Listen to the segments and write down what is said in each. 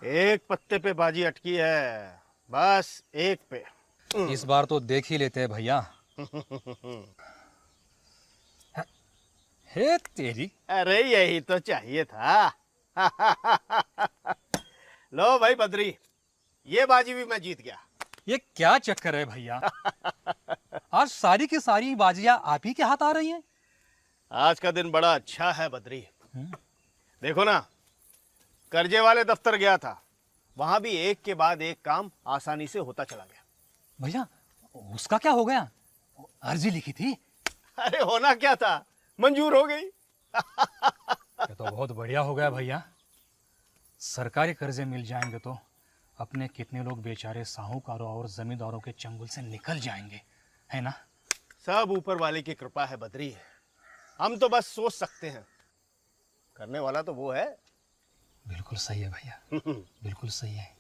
एक पत्ते पे बाजी अटकी है, बस एक पे। इस बार तो देख ही लेते हैं भैया। हे तेरी। अरे यही तो चाहिए था। लो भाई बद्री, ये बाजी भी मैं जीत गया। ये क्या चक्कर है भैया? आज सारी की सारी बाजियां आप ही के हाथ आ रही हैं। आज का दिन बड़ा अच्छा है बद्री। देखो ना, कर्जे वाले दफ्तर गया था, वहां भी एक के बाद एक काम आसानी से होता चला गया। भैया उसका क्या हो गया? अर्जी लिखी थी। अरे होना क्या था, मंजूर हो गई। ये तो बहुत बढ़िया हो गया भैया। सरकारी कर्जे मिल जाएंगे तो अपने कितने लोग बेचारे साहूकारों और जमींदारों के चंगुल से निकल जाएंगे, है ना? सब ऊपर वाले की कृपा है बद्री। हम तो बस सोच सकते हैं, करने वाला तो वो है। बिल्कुल सही है भैया, बिल्कुल सही है।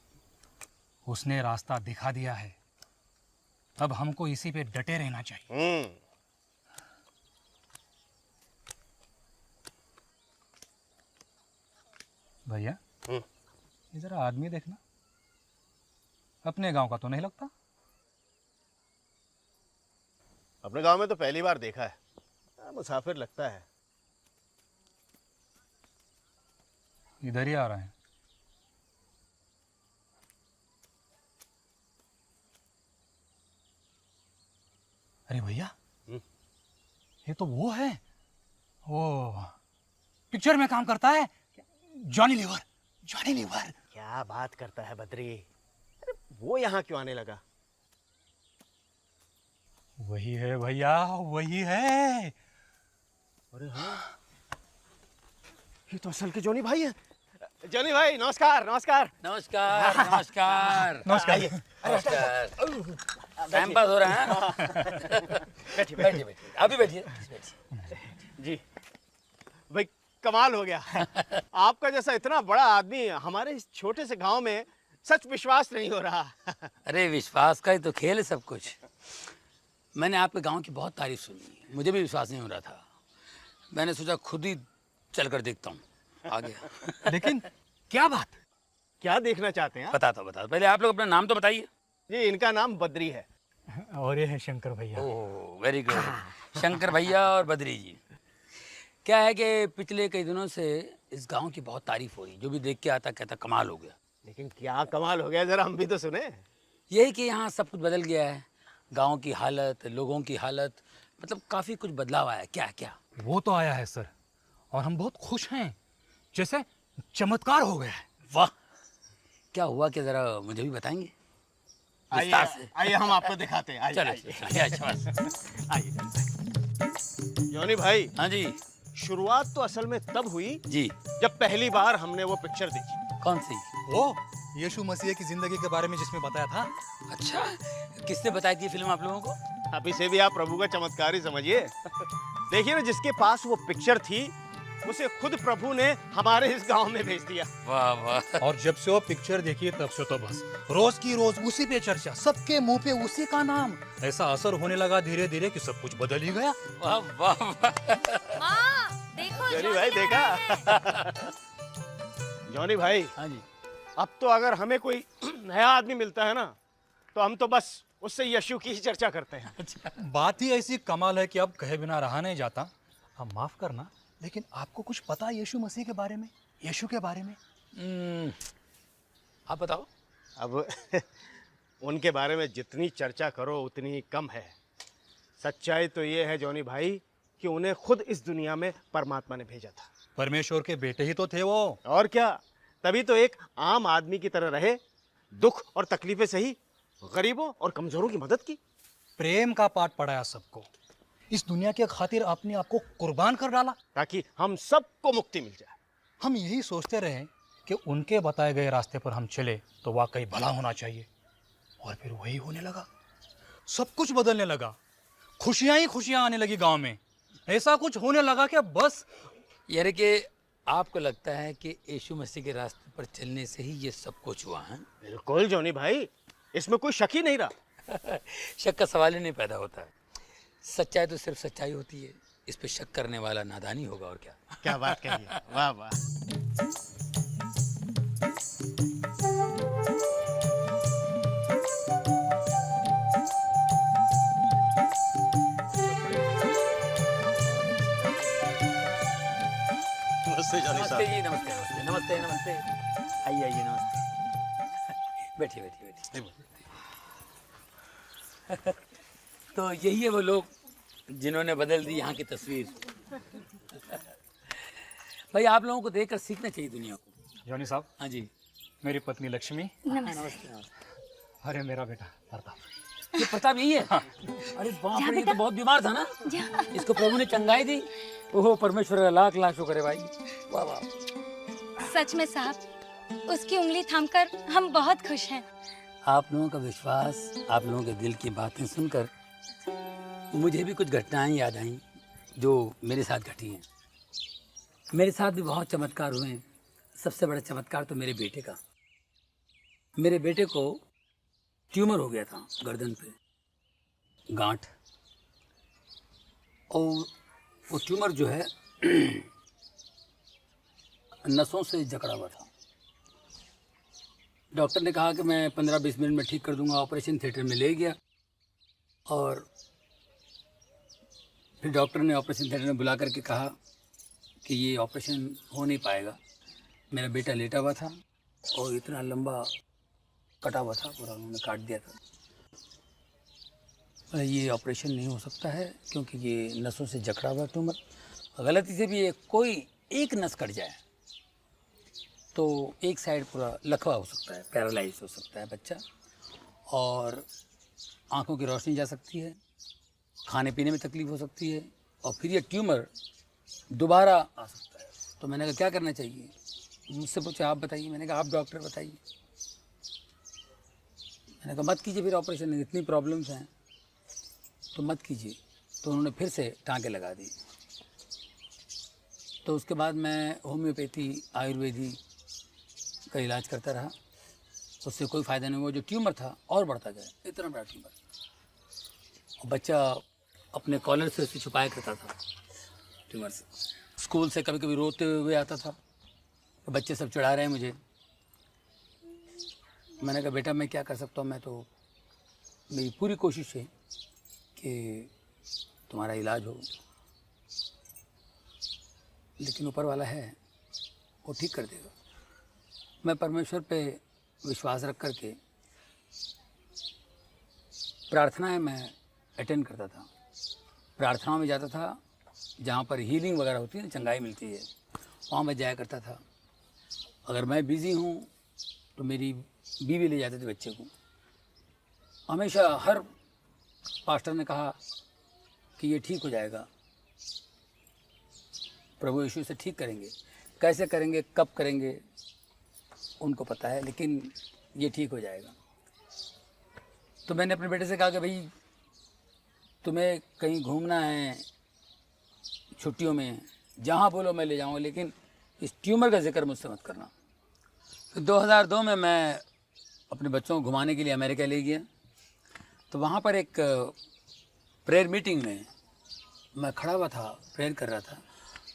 उसने रास्ता दिखा दिया है, अब हमको इसी पे डटे रहना चाहिए। भैया ये जरा आदमी देखना, अपने गांव का तो नहीं लगता। अपने गांव में तो पहली बार देखा है, मुसाफिर लगता है। इधर ही आ रहे हैं। अरे भैया ये तो वो है, वो पिक्चर में काम करता है, जॉनी लीवर। जॉनी लीवर क्या बात करता है बद्री? अरे वो यहाँ क्यों आने लगा? वही है भैया, वही है। अरे हाँ, ये तो असल के जॉनी भाई है। जॉनी भाई नमस्कार। नमस्कार नमस्कार नमस्कार नमस्कार। नमस्कार। टाइम पास हो रहा है। बैठिए बैठिए बैठिए, अभी बैठिए। जी भाई, कमाल हो गया। आपका जैसा इतना बड़ा आदमी हमारे इस छोटे से गांव में, सच विश्वास नहीं हो रहा। अरे विश्वास का ही तो खेल है सब कुछ। मैंने आपके गांव की बहुत तारीफ सुनी, मुझे भी विश्वास नहीं हो रहा था। मैंने सोचा खुद ही चल कर देखता हूँ। आ गया। लेकिन क्या बात? क्या देखना चाहते हैं आप? बताता हूँ। पहले आप लोग अपना नाम तो बताइए। जी इनका नाम बद्री है। और ये है शंकर भैया। Oh very good. शंकर भैया और बद्री जी। क्या है कि पिछले कई दिनों से इस गांव की बहुत तारीफ हो रही, जो भी देख के आता कहता कमाल हो गया। लेकिन क्या कमाल हो गया, जरा हम भी तो सुने। यही कि यहाँ सब कुछ बदल गया है, गांव की हालत, लोगों की हालत, मतलब काफ़ी कुछ बदलाव आया। क्या क्या? वो तो आया है सर, और हम बहुत खुश हैं, जैसे चमत्कार हो गया है। वाह, क्या हुआ कि जरा मुझे भी बताएंगे आइए विस्तार से। आइए, हम आपको दिखाते हैं। आइए चलो आइए, चलिए, अच्छा बस। आइए। जॉनी भाई, हाँ जी शुरुआत तो असल में तब हुई जी। जब पहली बार हमने वो पिक्चर देखी। कौन सी? वो यीशु मसीह की जिंदगी के बारे में जिसमें बताया था। अच्छा, किसने बताई थी फिल्म आप लोगों को? अभी से भी आप प्रभु का चमत्कार ही समझिए। देखिए ना, जिसके पास वो पिक्चर थी उसे खुद प्रभु ने हमारे इस गांव में भेज दिया। वाह वाह। और जब से वो पिक्चर देखी तब से तो बस रोज की रोज उसी पे चर्चा, सबके मुंह पे उसी का नाम। ऐसा असर होने लगा धीरे धीरे कि सब कुछ बदल ही गया। वाह वाह वाह। माँ, देखो जॉनी भाई देखा? जॉनी भाई, हाँ जी। अब तो अगर हमें कोई नया आदमी मिलता है ना, तो हम तो बस उससे यीशु की ही चर्चा करते हैं। बात ही ऐसी कमाल है कि अब कहे बिना रहा नहीं जाता। अब माफ करना, लेकिन आपको कुछ पता है यीशु मसीह के बारे में, यीशु के बारे में? आप बताओ। अब उनके बारे में जितनी चर्चा करो उतनी कम है। सच्चाई तो ये है जॉनी भाई कि उन्हें खुद इस दुनिया में परमात्मा ने भेजा था। परमेश्वर के बेटे ही तो थे वो। और क्या, तभी तो एक आम आदमी की तरह रहे, दुख और तकलीफें सही, गरीबों और कमजोरों की मदद की। प्रेम का पाठ पढ़ाया सबको, इस दुनिया के खातिर अपने आप को कुर्बान कर डाला ताकि हम सबको मुक्ति मिल जाए। हम यही सोचते रहे कि उनके बताए गए रास्ते पर हम चले तो वाकई भला होना चाहिए, और फिर वही होने लगा। सब कुछ बदलने लगा, खुशियां ही खुशियां आने लगी गांव में। ऐसा कुछ होने लगा कि बस। यानी कि आपको लगता है कि यीशु मसीह के रास्ते पर चलने से ही ये सब कुछ हुआ है? बिल्कुल जॉनी भाई, इसमें कोई शक ही नहीं रहा। शक का सवाल ही नहीं पैदा होता। सच्चाई तो सिर्फ सच्चाई होती है, इस पे शक करने वाला नादानी होगा, और क्या। क्या बात कही है, वाह वाह। नमस्ते जी, नमस्ते नमस्ते नमस्ते नमस्ते। आइए आइए, नमस्ते। बैठिए बैठिए बैठिए। तो यही है वो लोग जिन्होंने बदल दी यहाँ की तस्वीर। भाई आप लोगों को देखकर सीखना चाहिए दुनिया को। जॉनी साहब, हाँ जी। मेरी पत्नी लक्ष्मी, नमस्ते। अरे मेरा बेटा प्रताप। ये प्रताप यही है? अरे बाप रे, ये तो बहुत बीमार था ना, इसको प्रभु ने चंगाई दी। ओहो परमेश्वर का लाख लाख शुक्र है भाई, वाह वाह। सच में साहब, उसकी उंगली थामकर हम बहुत खुश हैं। आप लोगों का विश्वास, आप लोगों के दिल की बातें सुनकर मुझे भी कुछ घटनाएं याद आईं जो मेरे साथ घटी हैं। मेरे साथ भी बहुत चमत्कार हुए हैं। सबसे बड़ा चमत्कार तो मेरे बेटे का। मेरे बेटे को ट्यूमर हो गया था गर्दन पे, गांठ, और वो ट्यूमर जो है नसों से जकड़ा हुआ था। डॉक्टर ने कहा कि मैं 15-20 मिनट में ठीक कर दूंगा। ऑपरेशन थिएटर में ले गया और फिर डॉक्टर ने ऑपरेशन थिएटर में बुला करके कहा कि ये ऑपरेशन हो नहीं पाएगा। मेरा बेटा लेटा हुआ था और इतना लंबा कटा हुआ था, पूरा उन्होंने काट दिया था। ये ऑपरेशन नहीं हो सकता है क्योंकि ये नसों से जकड़ा हुआ ट्यूमर, गलती से भी ये कोई एक नस कट जाए तो एक साइड पूरा लकवा हो सकता है, पैरालाइज हो सकता है बच्चा, और आंखों की रोशनी जा सकती है, खाने पीने में तकलीफ हो सकती है, और फिर ये ट्यूमर दोबारा आ सकता है। तो मैंने कहा क्या करना चाहिए? मुझसे पूछा आप बताइए। मैंने कहा आप डॉक्टर बताइए। मैंने कहा मत कीजिए फिर ऑपरेशन, इतनी प्रॉब्लम्स हैं तो मत कीजिए। तो उन्होंने फिर से टाँके लगा दी। तो उसके बाद मैं होम्योपैथी, आयुर्वेदी का इलाज करता रहा, उससे कोई फ़ायदा नहीं हुआ। जो ट्यूमर था और बढ़ता गया, इतना बड़ा ट्यूमर, और बच्चा अपने कॉलर से उसे छुपाया करता था ट्यूमर से। स्कूल से कभी कभी रोते हुए आता था, तो बच्चे सब चिढ़ा रहे हैं मुझे। मैंने कहा बेटा मैं क्या कर सकता हूँ, मैं तो, मेरी पूरी कोशिश है कि तुम्हारा इलाज हो, लेकिन ऊपर वाला है वो ठीक कर देगा। मैं परमेश्वर पे विश्वास रख करके प्रार्थनाएं मैं अटेंड करता था। प्रार्थनाओं में जाता था जहाँ पर हीलिंग वगैरह होती है ना, चंगाई मिलती है, वहाँ मैं जाया करता था। अगर मैं बिज़ी हूँ तो मेरी बीवी ले जाती थी बच्चे को। हमेशा हर पास्टर ने कहा कि ये ठीक हो जाएगा, प्रभु यीशु से ठीक करेंगे। कैसे करेंगे, कब करेंगे उनको पता है, लेकिन ये ठीक हो जाएगा। तो मैंने अपने बेटे से कहा कि भाई तुम्हें कहीं घूमना है छुट्टियों में, जहाँ बोलो मैं ले जाऊँगा, लेकिन इस ट्यूमर का जिक्र मुझसे मत करना। तो 2002 में मैं अपने बच्चों को घुमाने के लिए अमेरिका ले गया। तो वहाँ पर एक प्रेयर मीटिंग में मैं खड़ा हुआ था, प्रेयर कर रहा था।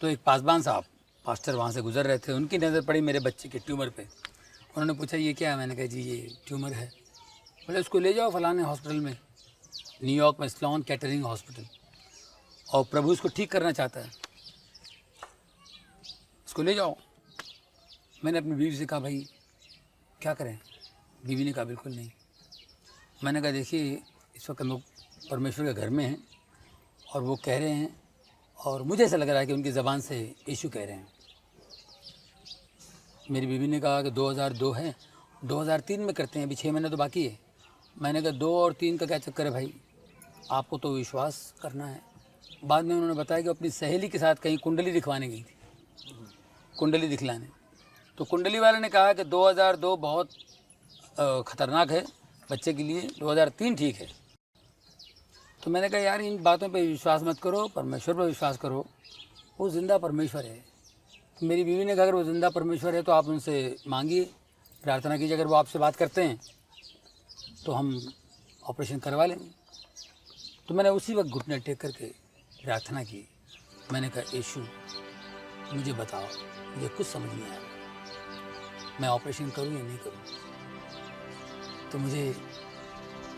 तो एक पासबान साहब, पास्टर वहाँ से गुजर रहे थे, उनकी नज़र पड़ी मेरे बच्चे के ट्यूमर पे। उन्होंने पूछा ये क्या है? मैंने कहा जी ये ट्यूमर है। बोले उसको ले जाओ फलाने हॉस्पिटल में, न्यूयॉर्क में स्लोन कैटरिंग हॉस्पिटल, और प्रभु इसको ठीक करना चाहता है, इसको ले जाओ। मैंने अपनी बीवी से कहा भाई क्या करें? बीवी ने कहा बिल्कुल नहीं। मैंने कहा देखिए इस वक्त हम लोग परमेश्वर के घर में हैं और वो कह रहे हैं, और मुझे ऐसा लग रहा है कि उनकी ज़बान से यीशु कह रहे हैं। मेरी बीवी ने कहा कि 2002 है, 2003 में करते हैं, अभी 6 महीने तो बाकी है। मैंने कहा 2 और 3 का क्या चक्कर है भाई, आपको तो विश्वास करना है। बाद में उन्होंने बताया कि अपनी सहेली के साथ कहीं कुंडली दिखवाने गई थी, कुंडली दिखलाने। तो कुंडली वाले ने कहा कि 2002 बहुत ख़तरनाक है बच्चे के लिए, 2003 ठीक है। तो मैंने कहा यार इन बातों पे विश्वास मत करो, परमेश्वर पर विश्वास करो, वो ज़िंदा परमेश्वर है। तो मेरी बीवी ने कहा अगर वो ज़िंदा परमेश्वर है तो आप उनसे मांगिए, प्रार्थना कीजिए, अगर वो आपसे बात करते हैं तो हम ऑपरेशन करवा लेंगे। तो मैंने उसी वक्त घुटने टेक करके प्रार्थना की। मैंने कहा यीशु मुझे बताओ, मुझे कुछ समझ नहीं आया, मैं ऑपरेशन करूँ या नहीं करूँ। तो मुझे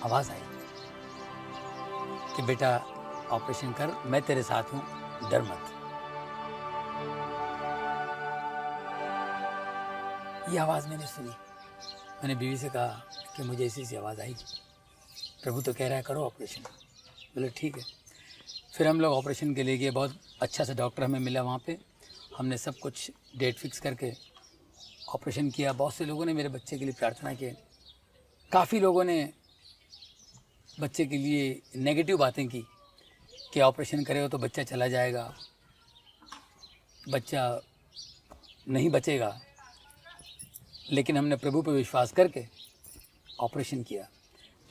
आवाज़ आई कि बेटा ऑपरेशन कर, मैं तेरे साथ हूँ, डर मत। ये आवाज़ मैंने सुनी। मैंने बीवी से कहा कि मुझे ऐसी आवाज़ आई, प्रभु तो कह रहा है करो ऑपरेशन। बोले ठीक है। फिर हम लोग ऑपरेशन के लिए गए। बहुत अच्छा सा डॉक्टर हमें मिला वहाँ पे। हमने सब कुछ डेट फिक्स करके ऑपरेशन किया। बहुत से लोगों ने मेरे बच्चे के लिए प्रार्थना की। काफ़ी लोगों ने बच्चे के लिए नेगेटिव बातें की कि ऑपरेशन करेगा तो बच्चा चला जाएगा, बच्चा नहीं बचेगा। लेकिन हमने प्रभु पर विश्वास करके ऑपरेशन किया।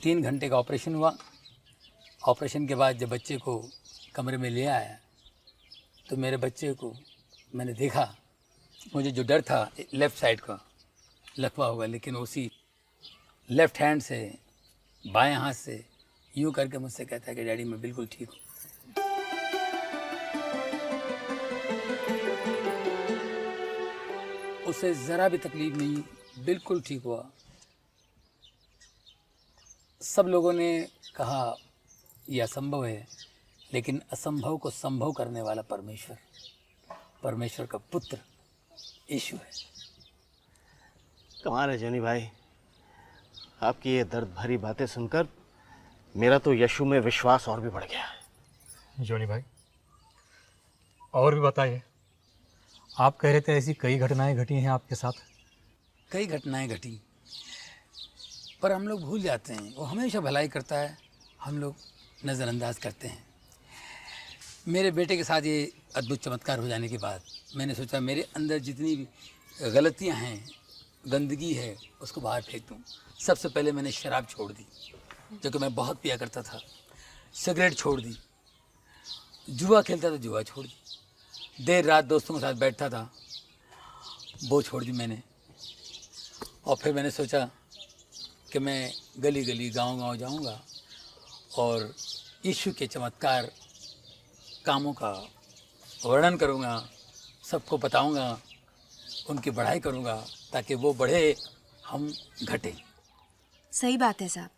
3 घंटे का ऑपरेशन हुआ। ऑपरेशन के बाद जब बच्चे को कमरे में ले आया तो मेरे बच्चे को मैंने देखा। मुझे जो डर था लेफ़्ट साइड का लकवा होगा, लेकिन उसी लेफ़्ट हैंड से बाएं हाथ से यूँ करके मुझसे कहता है कि डैडी मैं बिल्कुल ठीक हूँ। उसे ज़रा भी तकलीफ नहीं, बिल्कुल ठीक हुआ। सब लोगों ने कहा यह असंभव है, लेकिन असंभव को संभव करने वाला परमेश्वर, परमेश्वर का पुत्र यीशु है। कमाल है जॉनी भाई, आपकी ये दर्द भरी बातें सुनकर मेरा तो यीशु में विश्वास और भी बढ़ गया है। जॉनी भाई और भी बताइए। आप कह रहे थे ऐसी कई घटनाएं घटी हैं आपके साथ। कई घटनाएं घटी, पर हम लोग भूल जाते हैं। वो हमेशा भलाई करता है, हम लोग नज़रअंदाज करते हैं। मेरे बेटे के साथ ये अद्भुत चमत्कार हो जाने के बाद मैंने सोचा मेरे अंदर जितनी भी गलतियां हैं, गंदगी है, उसको बाहर फेंक दूँ। सबसे पहले मैंने शराब छोड़ दी, जो कि मैं बहुत पिया करता था। सिगरेट छोड़ दी, जुआ खेलता था, जुआ छोड़ दी। देर रात दोस्तों के साथ बैठता था, वो छोड़ दी मैंने। और फिर मैंने सोचा कि मैं गली गली गांव-गांव जाऊंगा और यीशु के चमत्कार कामों का वर्णन करूंगा, सबको बताऊंगा, उनकी बढ़ाई करूंगा, ताकि वो बढ़े, हम घटें। सही बात है साहब,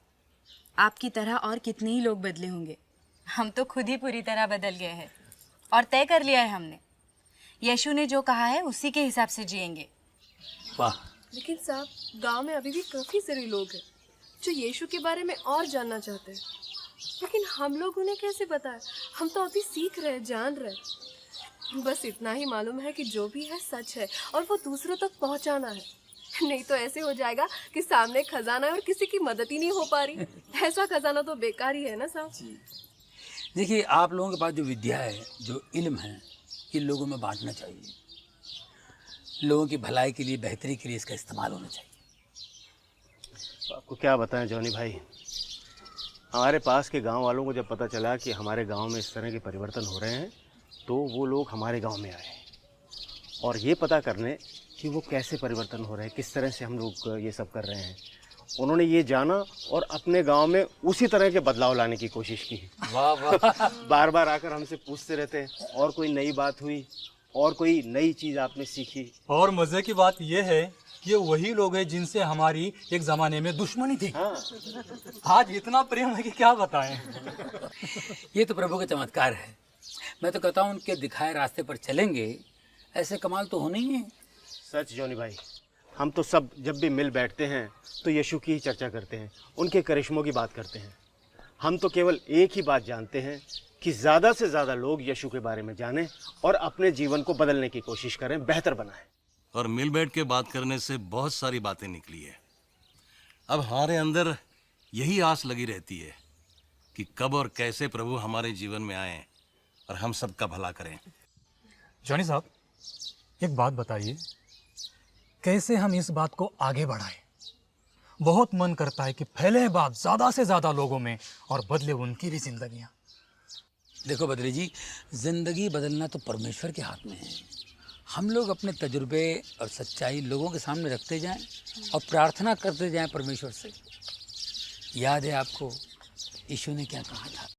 आपकी तरह और कितने ही लोग बदले होंगे। हम तो खुद ही पूरी तरह बदल गए हैं और तय कर लिया है हमने, यीशु ने जो कहा है उसी के हिसाब से जिएंगे। वाह। लेकिन साहब गांव में अभी भी काफी सारे लोग हैं जो यीशु के बारे में और जानना चाहते हैं, लेकिन हम लोग उन्हें कैसे बताएं? हम तो अभी सीख रहे, जान रहे। बस इतना ही मालूम है कि जो भी है सच है और वो दूसरों तक पहुंचाना है। नहीं तो ऐसे हो जाएगा कि सामने खजाना है और किसी की मदद ही नहीं हो पा रही। ऐसा खजाना तो बेकार ही है ना साहब। देखिए, आप लोगों के पास जो विद्या है, जो इल्म है, ये लोगों में बांटना चाहिए। लोगों की भलाई के लिए, बेहतरी के लिए इसका इस्तेमाल होना चाहिए। तो आपको क्या बताएं जॉनी भाई, हमारे पास के गांव वालों को जब पता चला कि हमारे गांव में इस तरह के परिवर्तन हो रहे हैं, तो वो लोग हमारे गांव में आए और ये पता करने कि वो कैसे परिवर्तन हो रहे हैं, किस तरह से हम लोग ये सब कर रहे हैं। उन्होंने ये जाना और अपने गांव में उसी तरह के बदलाव लाने की कोशिश की। वाह वाह। बार बार आकर हमसे पूछते रहते हैं और कोई नई बात हुई और कोई नई चीज़ आपने सीखी। और मज़े की बात यह है कि वही लोग हैं जिनसे हमारी एक ज़माने में दुश्मनी थी। हाँ, आज इतना प्रेम है कि क्या बताएं। ये तो प्रभु का चमत्कार है। मैं तो कहता हूँ उनके दिखाए रास्ते पर चलेंगे, ऐसे कमाल तो होने ही है। सच जॉनी भाई, हम तो सब जब भी मिल बैठते हैं तो यीशु की ही चर्चा करते हैं, उनके करिश्मों की बात करते हैं। हम तो केवल एक ही बात जानते हैं कि ज़्यादा से ज़्यादा लोग यीशु के बारे में जानें और अपने जीवन को बदलने की कोशिश करें, बेहतर बनाएं। और मिल बैठ के बात करने से बहुत सारी बातें निकली है। अब हमारे अंदर यही आस लगी रहती है कि कब और कैसे प्रभु हमारे जीवन में आए और हम सबका भला करें। जॉनी साहब, एक बात बताइए, कैसे हम इस बात को आगे बढ़ाएं? बहुत मन करता है कि फैले बात ज़्यादा से ज़्यादा लोगों में और बदले उनकी भी जिंदगियां। देखो बद्री जी, जिंदगी बदलना तो परमेश्वर के हाथ में है। हम लोग अपने तजुर्बे और सच्चाई लोगों के सामने रखते जाएं और प्रार्थना करते जाएं परमेश्वर से। याद है आपको यीशु ने क्या कहा था?